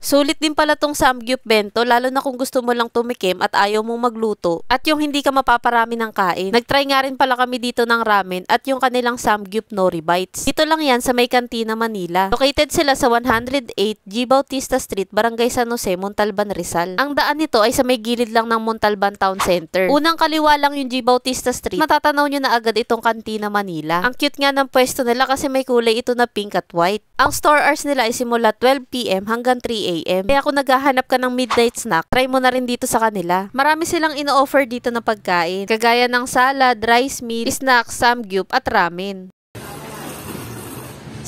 Sulit din pala tong samgyup bento, lalo na kung gusto mo lang tumikim at ayaw mong magluto at yung hindi ka mapaparami ng kain. Nagtry nga rin pala kami dito ng ramen at yung kanilang samgyup nori bites. Dito lang yan sa may Cantina, Manila. Located sila sa 108 G. Bautista Street, Barangay San Jose, Montalban, Rizal. Ang daan nito ay sa may gilid lang ng Montalban Town Center. Unang kaliwa lang yung G. Bautista Street, matatanaw nyo na agad itong Cantina, Manila. Ang cute nga ng pwesto nila kasi may kulay ito na pink at white. Ang store hours nila ay simula 12 PM hanggang 3 AM. Kaya kung naghahanap ka ng midnight snack, try mo na rin dito sa kanila. Marami silang ino-offer dito na pagkain, kagaya ng salad, rice meal, snacks, samgyup at ramen.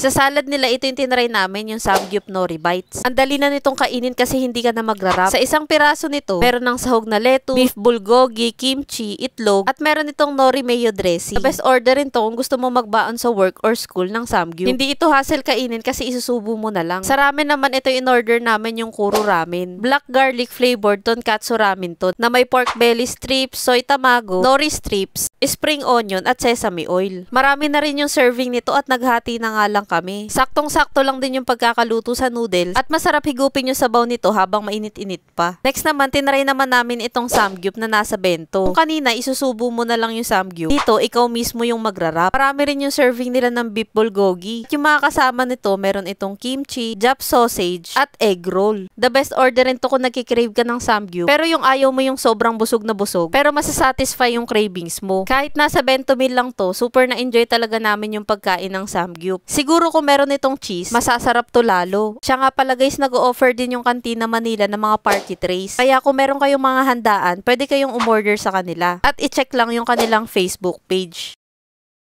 Sa salad nila, ito yung tinry namin, yung samgyup nori bites. Ang dali na nitong kainin kasi hindi ka na magrarap. Sa isang piraso nito, meron ng sahog na lettuce, beef bulgogi, kimchi, itlog, at meron itong nori mayo dressing. The best order rin to kung gusto mo magbaon sa work or school ng samgyup. Hindi ito hassle kainin kasi isusubo mo na lang. Sa ramen naman, ito in order namin yung kuro ramen. Black garlic flavored tonkatsu ramen to na may pork belly strips, soy tamago, nori strips, spring onion, at sesame oil. Marami na rin yung serving nito at naghati na nga lang kami. Saktong-sakto lang din yung pagkakaluto sa noodles at masarap higupin yung sabaw nito habang mainit-init pa. Next naman, tinry naman namin itong samgyup na nasa bento. Kung kanina, isusubo mo na lang yung samgyup. Dito, ikaw mismo yung magrarap. Marami rin yung serving nila ng beef bulgogi. At yung mga kasama nito, meron itong kimchi, Jap sausage, at egg roll. The best order rin to kung nagkikrave ka ng samgyup. Pero yung ayaw mo yung sobrang busog na busog, pero masasatisfy yung cravings mo. Kahit nasa bento meal lang to, super na-enjoy talaga namin yung pagkain ng samgyup. Siguro kung meron itong cheese, masasarap to lalo. Siya nga pala guys, nag-o-offer din yung Cantina Manila ng mga party trays. Kaya kung meron kayong mga handaan, pwede kayong umorder sa kanila. At i-check lang yung kanilang Facebook page.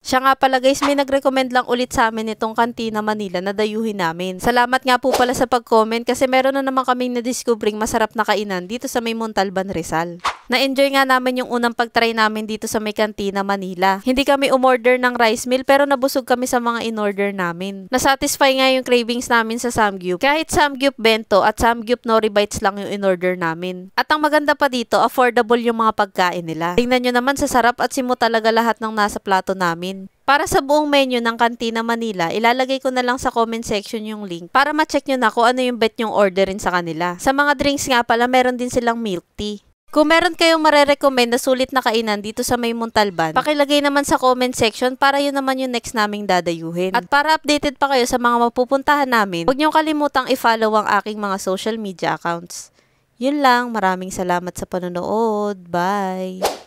Siya nga pala guys, may nag-recommend lang ulit sa amin itong Cantina Manila na dayuhin namin. Salamat nga po pala sa pag-comment kasi meron na naman kaming na-discovering masarap na kainan dito sa may Montalban, Rizal. Na-enjoy nga namin yung unang pag-try namin dito sa may Cantina Manila. Hindi kami umorder ng rice meal pero nabusog kami sa mga in-order namin. Nasatisfy nga yung cravings namin sa samgyup. Kahit samgyup bento at samgyup nori bites lang yung in-order namin. At ang maganda pa dito, affordable yung mga pagkain nila. Tingnan nyo naman, sa sarap at simo talaga lahat ng nasa plato namin. Para sa buong menu ng Cantina Manila, ilalagay ko na lang sa comment section yung link para ma-check nyo na kung ano yung bet nyong orderin sa kanila. Sa mga drinks nga pala, meron din silang milk tea. Kung meron kayong marerecommend na sulit na kainan dito sa may Montalban, pakilagay naman sa comment section para yun naman yung next naming dadayuhin. At para updated pa kayo sa mga mapupuntahan namin, huwag niyong kalimutang i-follow ang aking mga social media accounts. Yun lang, maraming salamat sa panonood. Bye!